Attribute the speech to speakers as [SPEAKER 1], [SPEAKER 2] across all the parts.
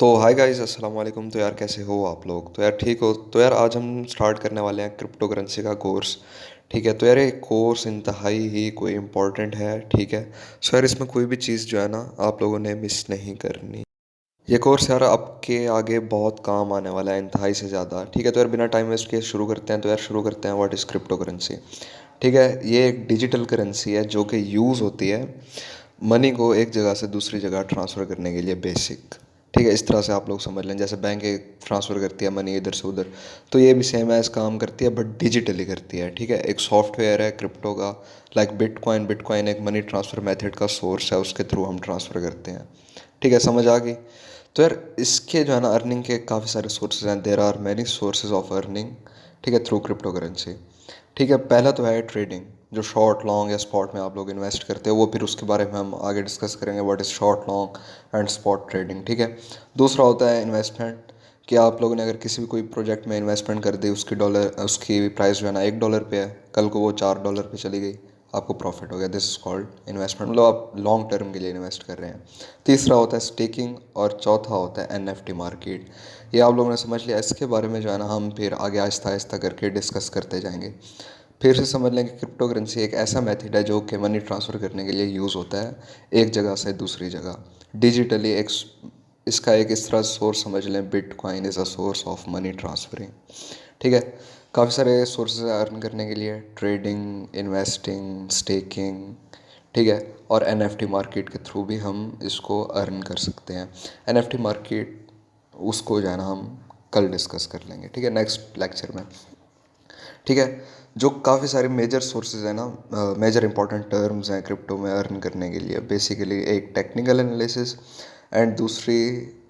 [SPEAKER 1] तो hi guys, अस्सलाम वालेकुम। तो यार कैसे हो आप लोग? तो यार ठीक हो? तो यार आज हम स्टार्ट करने वाले हैं क्रिप्टो करेंसी का कोर्स। ठीक है, तो यार ये कोर्स इंतहाई ही कोई इम्पोर्टेंट है। ठीक है, सो यार इसमें कोई भी चीज़ जो है ना, आप लोगों ने मिस नहीं करनी। ये कोर्स यार आपके आगे बहुत काम आने वाला है, इंतहाई से ज़्यादा। ठीक है, तो यार बिना टाइम वेस्ट किए शुरू करते हैं। तो यार शुरू करते हैं, व्हाट इज़ क्रिप्टो करेंसी। ठीक है, ये एक डिजिटल करेंसी है जो कि यूज़ होती है मनी को एक जगह से दूसरी जगह ट्रांसफ़र करने के लिए, बेसिक। ठीक है, इस तरह से आप लोग समझ लें, जैसे बैंक एक ट्रांसफ़र करती है मनी इधर से उधर, तो ये भी सेम एज काम करती है बट डिजिटली करती है। ठीक है, एक सॉफ्टवेयर है क्रिप्टो का, लाइक बिटकॉइन। बिटकॉइन एक मनी ट्रांसफ़र मेथड का सोर्स है, उसके थ्रू हम ट्रांसफ़र करते हैं। ठीक है, समझ आ गई? तो यार इसके जो है ना, अर्निंग के काफ़ी सारे सोर्सेज हैं। There are many sources of earning. ठीक है, थ्रू क्रिप्टो करेंसी। ठीक है, पहला तो है ट्रेडिंग, जो शॉर्ट लॉन्ग या स्पॉट में आप लोग इन्वेस्ट करते हो, वो फिर उसके बारे में हम आगे डिस्कस करेंगे, what is short long and spot trading. ठीक है, दूसरा होता है इन्वेस्टमेंट, कि आप लोगों ने अगर किसी भी कोई प्रोजेक्ट में इन्वेस्टमेंट कर दी, उसकी प्राइस जो है ना $1 पे है, कल को वो $4 पे चली गई, आपको प्रॉफिट हो गया। दिस इज़ कॉल्ड इन्वेस्टमेंट, मतलब आप लॉन्ग टर्म के लिए इन्वेस्ट कर रहे हैं। तीसरा होता है स्टेकिंग, और चौथा होता है NFT मार्केट। ये आप लोगों ने समझ लिया। इसके बारे में जो है ना, हम फिर आगे आहिस्ता आहिस्ता करके डिस्कस करते जाएंगे। फिर से समझ लें कि क्रिप्टो करेंसी एक ऐसा मेथड है जो कि मनी ट्रांसफ़र करने के लिए यूज़ होता है, एक जगह से दूसरी जगह डिजिटली। इसका एक इस तरह सोर्स समझ लें, bitcoin is a source of money transferring. ठीक है, काफ़ी सारे सोर्सेज है अर्न करने के लिए, ट्रेडिंग, इन्वेस्टिंग, स्टेकिंग। ठीक है, और NFT मार्केट के थ्रू भी हम इसको अर्न कर सकते हैं। NFT मार्केट, उसको जो है ना, हम कल डिस्कस कर लेंगे। ठीक है, नेक्स्ट लेक्चर में। ठीक है, जो काफ़ी सारे मेजर सोर्सेज हैं ना, मेजर इंपॉर्टेंट टर्म्स हैं क्रिप्टो में अर्न करने के लिए, बेसिकली एक टेक्निकल एनालिसिस एंड दूसरी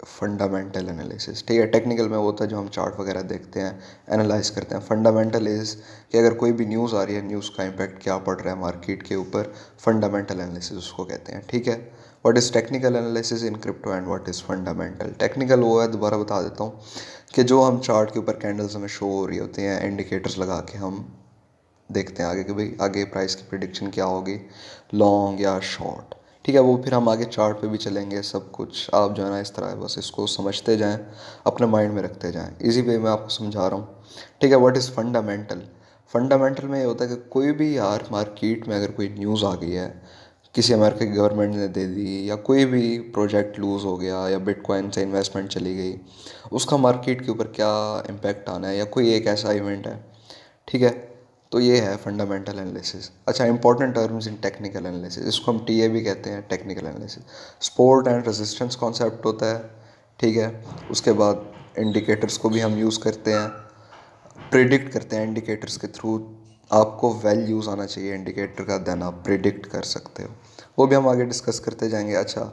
[SPEAKER 1] फंडामेंटल एनालिसिस। ठीक है, टेक्निकल में वो होता है जो हम चार्ट वगैरह देखते हैं, एनालाइज करते हैं। फंडामेंटल इज़ कि अगर कोई भी न्यूज़ आ रही है, न्यूज़ का इम्पैक्ट क्या पड़ रहा है मार्केट के ऊपर, फंडामेंटल एनालिसिस उसको कहते हैं। ठीक है, what is technical analysis in crypto and what is fundamental. Technical वो है, दोबारा बता देता हूँ, कि जो हम चार्ट के ऊपर कैंडल्स हमें शो हो रही होती हैं, इंडिकेटर्स लगा के हम देखते हैं आगे कि भाई आगे प्राइस की प्रिडिक्शन क्या होगी, लॉन्ग या शॉर्ट। ठीक है, वो फिर हम आगे चार्ट पे भी चलेंगे। सब कुछ आप जो है ना, इस तरह है, बस इसको समझते जाएं, अपने माइंड में रखते जाएं। इजी वे में आपको समझा रहा हूँ। ठीक है, व्हाट इज़ फंडामेंटल। फंडामेंटल में ये होता है कि कोई भी यार मार्केट में अगर कोई न्यूज़ आ गई है, किसी अमेरिका की गवर्नमेंट ने दे दी, या कोई भी प्रोजेक्ट लूज़ हो गया, या बिटकॉइन से इन्वेस्टमेंट चली गई, उसका मार्केट के ऊपर क्या इम्पैक्ट आना है, या कोई एक ऐसा इवेंट है। ठीक है, तो ये है फंडामेंटल एनालिसिस। अच्छा, important terms in technical analysis, इसको हम टीए भी कहते हैं, technical analysis. Support and resistance concept होता है। ठीक है, उसके बाद इंडिकेटर्स को भी हम यूज़ करते हैं, प्रिडिक्ट करते हैं इंडिकेटर्स के थ्रू। आपको वैल्यूज़ आना चाहिए इंडिकेटर का, देन आप प्रिडिक्ट कर सकते हो। वो भी हम आगे डिस्कस करते जाएंगे। अच्छा,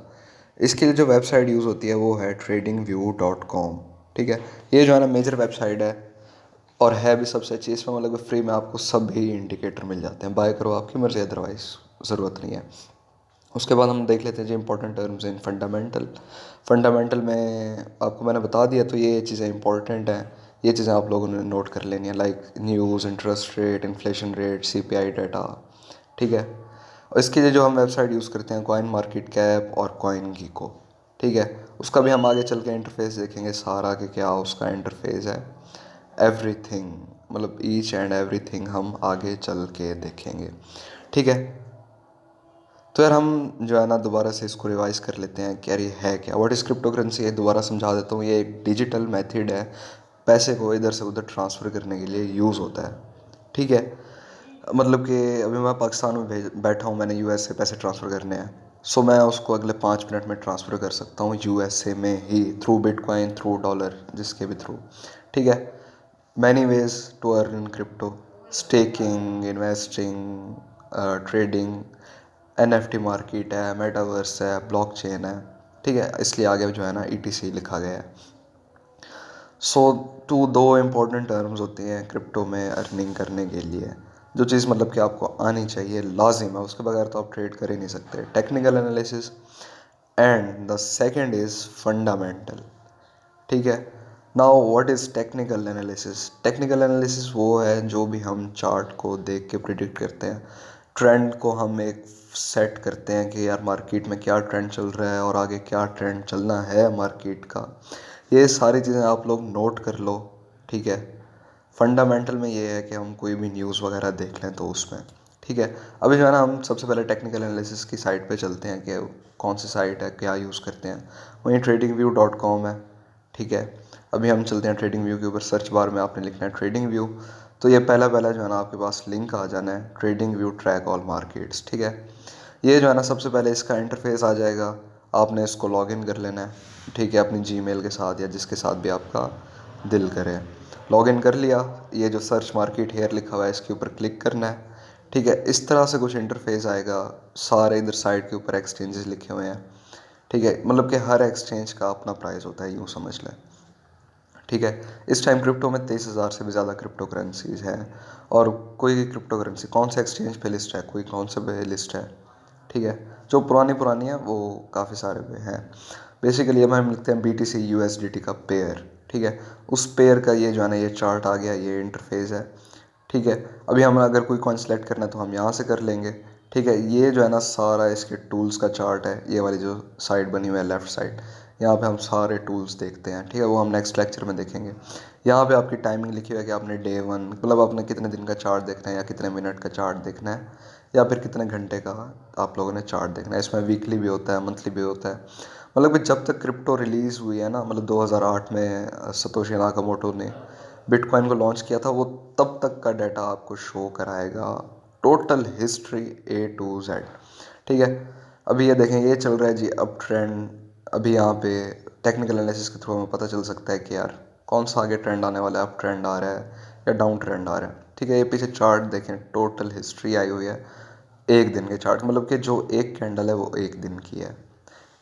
[SPEAKER 1] इसके लिए जो वेबसाइट यूज़ होती है वो है tradingview.com। ठीक है, ये जो है ना मेजर वेबसाइट है, और है भी सबसे अच्छी। इसमें मतलब फ्री में आपको सभी इंडिकेटर मिल जाते हैं, बाय करो आपकी मर्ज़ी, अदरवाइज़ ज़रूरत नहीं है। उसके बाद हम देख लेते हैं जो important terms in fundamental. Fundamental में आपको मैंने बता दिया, तो ये चीज़ें इंपॉर्टेंट हैं, ये चीज़ें आप लोगों ने नोट कर लेनी है, like news, interest rate, inflation rate, CPI data. ठीक है, और इसके लिए जो हम वेबसाइट यूज़ करते हैं, कॉइन मार्केट कैप और कॉइन गीको। ठीक है, उसका भी हम आगे चल के इंटरफेस देखेंगे सारा, कि क्या उसका इंटरफेस है, एवरीथिंग, मतलब ईच एंड एवरीथिंग हम आगे चल के देखेंगे। ठीक है, तो यार हम जो है ना, दोबारा से इसको रिवाइज कर लेते हैं कि यार ये है क्या, व्हाट इज़ क्रिप्टो करेंसी है। दोबारा समझा देता हूँ, ये एक डिजिटल मेथड है, पैसे को इधर से उधर ट्रांसफ़र करने के लिए यूज़ होता है। ठीक है, मतलब कि अभी मैं पाकिस्तान में बैठा हूँ, मैंने US से पैसे ट्रांसफ़र करने हैं, सो मैं उसको अगले 5 मिनट में ट्रांसफ़र कर सकता हूँ USA में ही, थ्रू बिटकॉइन, थ्रू डॉलर, जिसके भी थ्रू। ठीक है, many ways to earn in crypto, staking, investing, trading, NFT market है, मेटावर्स है, ब्लॉकचेन है। ठीक है, इसलिए आगे जो है ना ETC लिखा गया है। सो टू दो इम्पोर्टेंट टर्म्स होती हैं क्रिप्टो में अर्निंग करने के लिए, जो चीज़ मतलब कि आपको आनी चाहिए, लाजिम है, उसके बगैर तो आप ट्रेड कर ही नहीं सकते। Technical analysis and the second is fundamental. ठीक है, now what is technical analysis. Technical analysis वो है जो भी हम चार्ट को देख के प्रिडिक्ट करते हैं, ट्रेंड को हम एक सेट करते हैं कि यार मार्केट में क्या ट्रेंड चल रहा है और आगे क्या ट्रेंड चलना है मार्केट का। ये सारी चीज़ें आप लोग नोट कर लो, ठीक है। फंडामेंटल में ये है कि हम कोई भी न्यूज़ वगैरह देख लें तो उसमें, ठीक है। अभी जो है ना, हम सबसे पहले टेक्निकल एनालिसिस की साइट पे चलते हैं कि कौन सी साइट है, क्या यूज़ करते हैं। वहीं tradingview.com है, ठीक है। अभी हम चलते हैं ट्रेडिंग व्यू के ऊपर। सर्च बार में आपने लिखना है ट्रेडिंग व्यू, तो ये पहला पहला जो है ना आपके पास लिंक आ जाना है, trading view track all markets, ठीक है। ये जो है ना सबसे पहले इसका इंटरफेस आ जाएगा, आपने इसको लॉगिन कर लेना है, ठीक है, अपनी जीमेल के साथ या जिसके साथ भी आपका दिल करे। लॉगिन कर लिया, ये जो सर्च मार्केट हेयर लिखा हुआ है इसके ऊपर क्लिक करना है, ठीक है। इस तरह से कुछ इंटरफेस आएगा। सारे इधर साइड के ऊपर एक्सचेंजेस लिखे हुए हैं, ठीक है। मतलब कि हर एक्सचेंज का अपना प्राइस होता है, यूँ समझ लें, ठीक है। इस टाइम क्रिप्टो में 23,000 से भी ज़्यादा क्रिप्टो करेंसीज हैं। और कोई क्रिप्टो करेंसी कौन से एक्सचेंज पे लिस्ट है, कोई कौन से पे लिस्ट है, ठीक है। जो पुरानी पुरानी है वो काफ़ी सारे पे हैं। बेसिकली अब हम लिखते हैं BTC USDT का पेयर, ठीक है। उस पेयर का ये जो है ना ये चार्ट आ गया, ये इंटरफेस है, ठीक है। अभी हम अगर कोई कॉइन सेलेक्ट करना है तो हम यहाँ से कर लेंगे, ठीक है। ये जो है ना सारा इसके टूल्स का चार्ट है, ये वाली जो साइड बनी हुई है लेफ़्ट साइड, यहाँ पे हम सारे टूल्स देखते हैं, ठीक है। वो हम नेक्स्ट लेक्चर में देखेंगे। यहाँ पे आपकी टाइमिंग लिखी हुई है कि आपने डे 1 मतलब आपने कितने दिन का चार्ट देखना है या कितने मिनट का चार्ट देखना है या फिर कितने घंटे का आप लोगों ने चार्ट देखना है। इसमें वीकली भी होता है, मंथली भी होता है। मतलब कि जब तक क्रिप्टो रिलीज़ हुई है ना, मतलब 2008 में सतोशी नाकामोटो ने बिटकॉइन को लॉन्च किया था, वो तब तक का डाटा आपको शो कराएगा, total history A to Z, ठीक है। अभी ये देखें, ये चल रहा है जी अप ट्रेंड। अभी यहाँ पे टेक्निकल एनालिसिस के थ्रू हमें पता चल सकता है कि यार कौन सा आगे ट्रेंड आने वाला है, अप ट्रेंड आ रहा है या डाउन ट्रेंड आ रहा है, ठीक है। ये पीछे चार्ट देखें, टोटल हिस्ट्री आई हुई है एक दिन के चार्ट, मतलब कि जो एक कैंडल है वो एक दिन की है।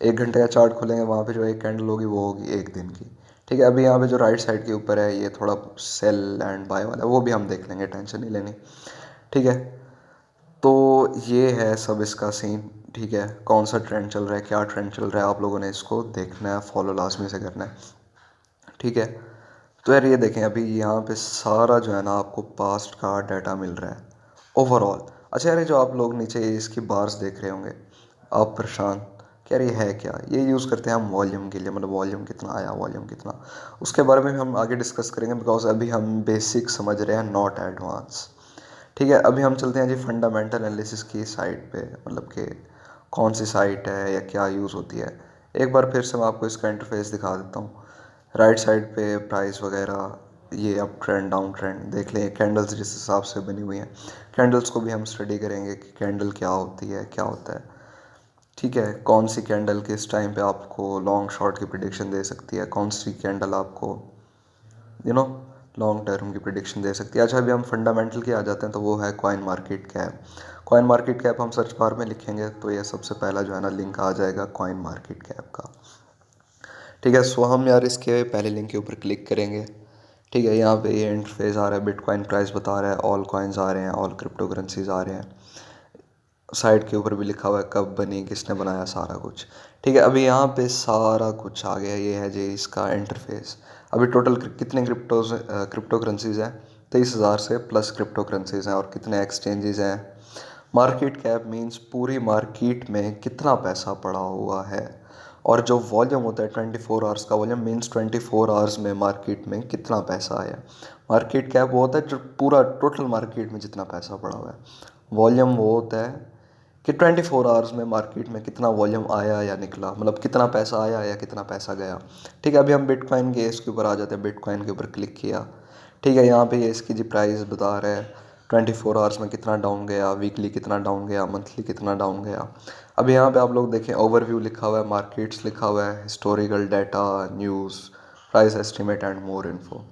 [SPEAKER 1] 1 घंटे का चार्ट खोलेंगे, वहाँ पे जो एक कैंडल होगी वो होगी एक दिन की, ठीक है। अभी यहाँ पे जो राइट साइड के ऊपर है ये थोड़ा सेल एंड बाय वाला है, वो भी हम देख लेंगे, टेंशन नहीं लेनी, ठीक है। तो ये है सब इसका सीन, ठीक है। कौन सा ट्रेंड चल रहा है, क्या ट्रेंड चल रहा है, आप लोगों ने इसको देखना है, फॉलो लाजमी से करना है, ठीक है। तो यार ये देखें, अभी यहाँ पे सारा जो है ना आपको पास्ट का डाटा मिल रहा है ओवरऑल। अच्छा यार, ये जो आप लोग नीचे इसकी बार्स देख रहे होंगे, आप परेशान कि यार ये है क्या। ये यूज़ करते हैं हम वॉल्यूम के लिए, मतलब वॉल्यूम कितना आया, वॉल्यूम कितना, उसके बारे में भी हम आगे डिस्कस करेंगे, बिकॉज अभी हम बेसिक समझ रहे हैं, नॉट एडवांस, ठीक है। अभी हम चलते हैं जी फंडामेंटल एनालिसिस की साइट पे, मतलब कि कौन सी साइट है या क्या यूज़ होती है। एक बार फिर से मैं आपको इसका इंटरफेस दिखा देता हूँ। राइट साइड पे प्राइस वगैरह, ये अप ट्रेंड डाउन ट्रेंड देख लें। कैंडल्स जिस हिसाब से बनी हुई हैं, कैंडल्स को भी हम स्टडी करेंगे कि कैंडल क्या होती है, क्या होता है, ठीक है। कौन सी कैंडल किस टाइम पे आपको लॉन्ग शॉर्ट की प्रिडिक्शन दे सकती है, कौन सी कैंडल आपको यू नो लॉन्ग टर्म की प्रिडिक्शन दे सकती है। अच्छा, अभी हम फंडामेंटल के आ जाते हैं, तो वो है coin market cap. Coin market cap हम सर्च बार में लिखेंगे तो ये सबसे पहला जो है ना लिंक आ जाएगा कॉइन मार्केट कैप का, ठीक है। सो हम यार इसके पहले लिंक के ऊपर क्लिक करेंगे, ठीक है। यहाँ पे ये इंटरफेस आ रहा है, बिटकॉइन प्राइस बता रहा है, ऑल कॉइन्स आ रहे हैं, ऑल क्रिप्टो करेंसीज आ रहे हैं। साइट के ऊपर भी लिखा हुआ है कब बनी, किसने बनाया, सारा कुछ, ठीक है। अभी यहाँ पे सारा कुछ आ गया, ये है जी इसका इंटरफेस। अभी टोटल कितने क्रिप्टो करेंसीज हैं, 23,000 से प्लस क्रिप्टो करेंसीज हैं। और कितने एक्सचेंजेस हैं। मार्केट कैप मींस पूरी मार्केट में कितना पैसा पड़ा हुआ है। और जो वॉल्यूम होता है 24 आवर्स का वॉल्यूम मींस 24 आवर्स में मार्केट में कितना पैसा आया। मार्केट कैप वो होता है जो पूरा टोटल मार्केट में जितना पैसा पड़ा हुआ है। वॉल्यूम वो होता है कि 24 आवर्स में मार्केट में कितना वॉल्यूम आया या निकला, मतलब कितना पैसा आया या कितना पैसा गया, ठीक है। अभी हम बिटकॉइन के इसके ऊपर आ जाते हैं, बिटकॉइन के ऊपर क्लिक किया, ठीक है। यहाँ पे ये इसकी जी प्राइस बता रहा है 24 आवर्स में कितना डाउन गया, वीकली कितना डाउन गया, मंथली कितना डाउन गया। अभी यहाँ पे आप लोग देखें, ओवरव्यू लिखा हुआ है, मार्केट्स लिखा हुआ है, historical data, news, price estimate and more info,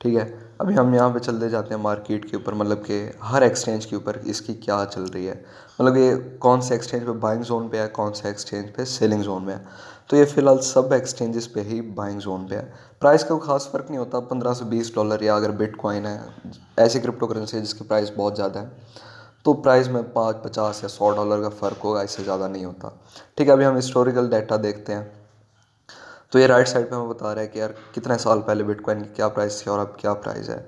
[SPEAKER 1] ठीक है। अभी हम यहाँ पे चलते जाते हैं मार्केट के ऊपर, मतलब कि हर एक्सचेंज के ऊपर इसकी क्या चल रही है, मतलब ये कौन से एक्सचेंज पे बाइंग जोन पे है, कौन से एक्सचेंज पे सेलिंग जोन में है। तो ये फ़िलहाल सब एक्सचेंजेस पे ही बाइंग जोन पे है। प्राइस का कोई खास फ़र्क नहीं होता, $15 से $20, या अगर बिटकॉइन है, ऐसी क्रिप्टो करेंसी है जिसकी प्राइस बहुत ज़्यादा है, तो प्राइस में 5, 50 या $100 का फ़र्क होगा, इससे ज़्यादा नहीं होता, ठीक है। अभी हम हिस्टोरिकल डाटा देखते हैं, तो ये राइट साइड पे हमें बता रहा है कि यार कितने साल पहले बिटकॉइन की क्या प्राइस थी और अब क्या प्राइस है।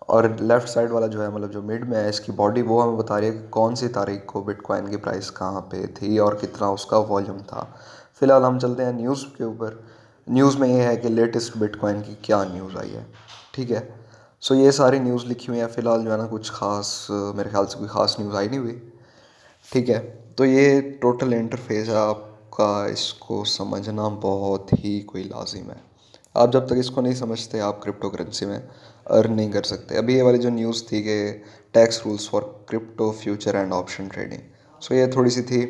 [SPEAKER 1] और लेफ़्ट साइड वाला जो है मतलब जो मिड में है इसकी बॉडी, वो हमें बता रही है कि कौन सी तारीख को बिटकॉइन की प्राइस कहाँ पे थी और कितना उसका वॉल्यूम था। फ़िलहाल हम चलते हैं न्यूज़ के ऊपर। न्यूज़ में ये है कि लेटेस्ट बिटकॉइन की क्या न्यूज़ आई है। ठीक है, सो ये सारी न्यूज़ लिखी हुई है। फ़िलहाल जो है ना कुछ ख़ास मेरे ख्याल से कोई ख़ास न्यूज़ आई नहीं हुई। ठीक है, तो ये टोटल इंटरफेस है आपका, इसको समझना बहुत ही कोई लाजिम है। आप जब तक इसको नहीं समझते आप क्रिप्टो करेंसी में अर्न नहीं कर सकते। अभी ये वाली जो न्यूज़ थी कि tax rules for crypto future and option trading, so ये थोड़ी सी थी,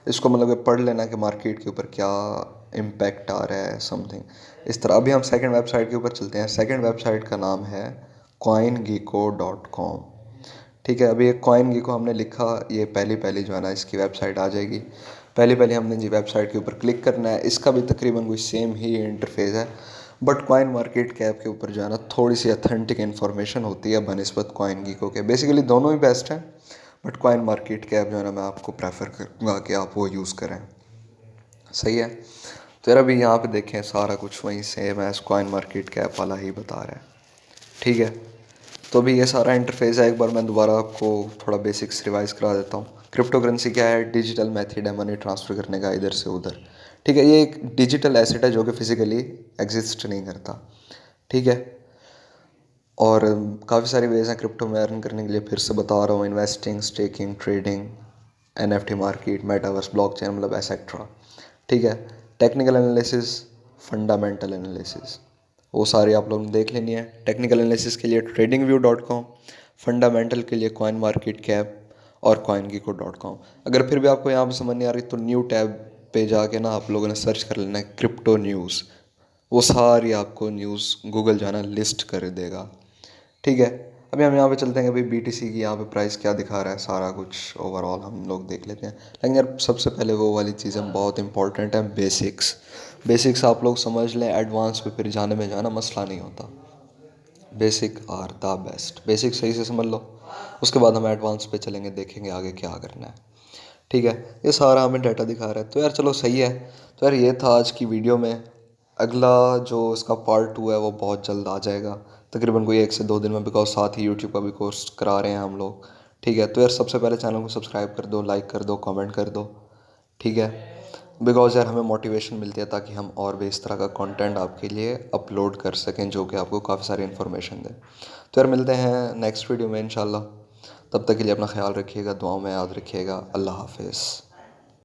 [SPEAKER 1] इसको मतलब कि पढ़ लेना कि मार्केट के ऊपर क्या इम्पैक्ट आ रहा है समथिंग इस तरह। अभी हम सेकंड वेबसाइट के ऊपर चलते हैं। सेकंड वेबसाइट का नाम है coingecko.com। ठीक है, अभी एक कॉइन को हमने लिखा, ये पहली पहली जो है ना इसकी वेबसाइट आ जाएगी। पहली पहली हमने जी वेबसाइट के ऊपर क्लिक करना है। इसका भी तकरीबन कोई सेम ही इंटरफेस है, बट कॉइन मार्केट कैप के ऊपर जो है ना थोड़ी सी अथेंटिक इन्फॉर्मेशन होती है बनस्बत कॉइन गीको के। बेसिकली दोनों ही बेस्ट हैं, बट कॉइन मार्केट कैप जो है ना मैं आपको प्रेफर करूँगा कि आप वो यूज़ करें। सही है, तो यार अभी यहाँ पे देखें सारा कुछ वहीं सेम है, कॉइन मार्केट कैप वाला ही बता रहा है। ठीक है, तो अभी ये सारा इंटरफेस है। एक बार मैं दोबारा आपको थोड़ा बेसिक्स रिवाइज करा देता हूँ। क्रिप्टो करेंसी क्या है? डिजिटल मेथड है मनी ट्रांसफ़र करने का इधर से उधर। ठीक है, ये एक डिजिटल एसेट है जो कि फिजिकली एग्जिस्ट नहीं करता। ठीक है, और काफ़ी सारी वेज हैं क्रिप्टो में अर्न करने के लिए। फिर से बता रहा हूँ, investing, staking, trading, NFT market, metaverse, blockchain, मतलब एसेट्रा। ठीक है, टेक्निकल एनालिसिस, फंडामेंटल एनालिसिस, वो सारी आप लोगों ने देख लेनी है। टेक्निकल एनालिसिस के लिए tradingview.com, फंडामेंटल के लिए कॉइन मार्केट कैप और coingecko.com। अगर फिर भी आपको यहाँ पर समझ नहीं आ रही तो न्यू टैब पे जाके ना आप लोगों ने सर्च कर लेना है क्रिप्टो न्यूज़। वो सारी आपको न्यूज़ गूगल जो है ना लिस्ट कर देगा। ठीक है, अभी हम यहाँ पे चलते हैं कि भाई BTC की यहाँ पे प्राइस क्या दिखा रहा है, सारा कुछ ओवरऑल हम लोग देख लेते हैं। लेकिन यार सबसे पहले वो वाली चीज़ें बहुत इंपॉर्टेंट है, बेसिक्स। बेसिक्स आप लोग समझ लें, एडवांस पे फिर जाने में जाना मसला नहीं होता। Basic are the best. Basic सही से समझ लो, उसके बाद हम एडवांस पे चलेंगे, देखेंगे आगे क्या करना है। ठीक है, ये सारा हमें डाटा दिखा रहा है, तो यार चलो सही है। तो यार ये था आज की वीडियो में। अगला जो इसका पार्ट 2 है वो बहुत जल्द आ जाएगा, तकरीबन कोई 1 से 2 दिन में, बिकॉज साथ ही यूट्यूब का भी कोर्स करा रहे हैं हम लोग। ठीक है, तो यार सबसे पहले चैनल को सब्सक्राइब कर दो, लाइक कर दो, कमेंट कर दो। ठीक है, बिकॉज यार हमें मोटिवेशन मिलती है ताकि हम और भी इस तरह का कंटेंट आपके लिए अपलोड कर सकें जो कि आपको काफ़ी सारी इन्फॉर्मेशन दे। तो यार मिलते हैं नेक्स्ट वीडियो में इंशाल्लाह। तब तक के लिए अपना ख्याल रखिएगा, दुआओं में याद रखिएगा। अल्लाह हाफिज़।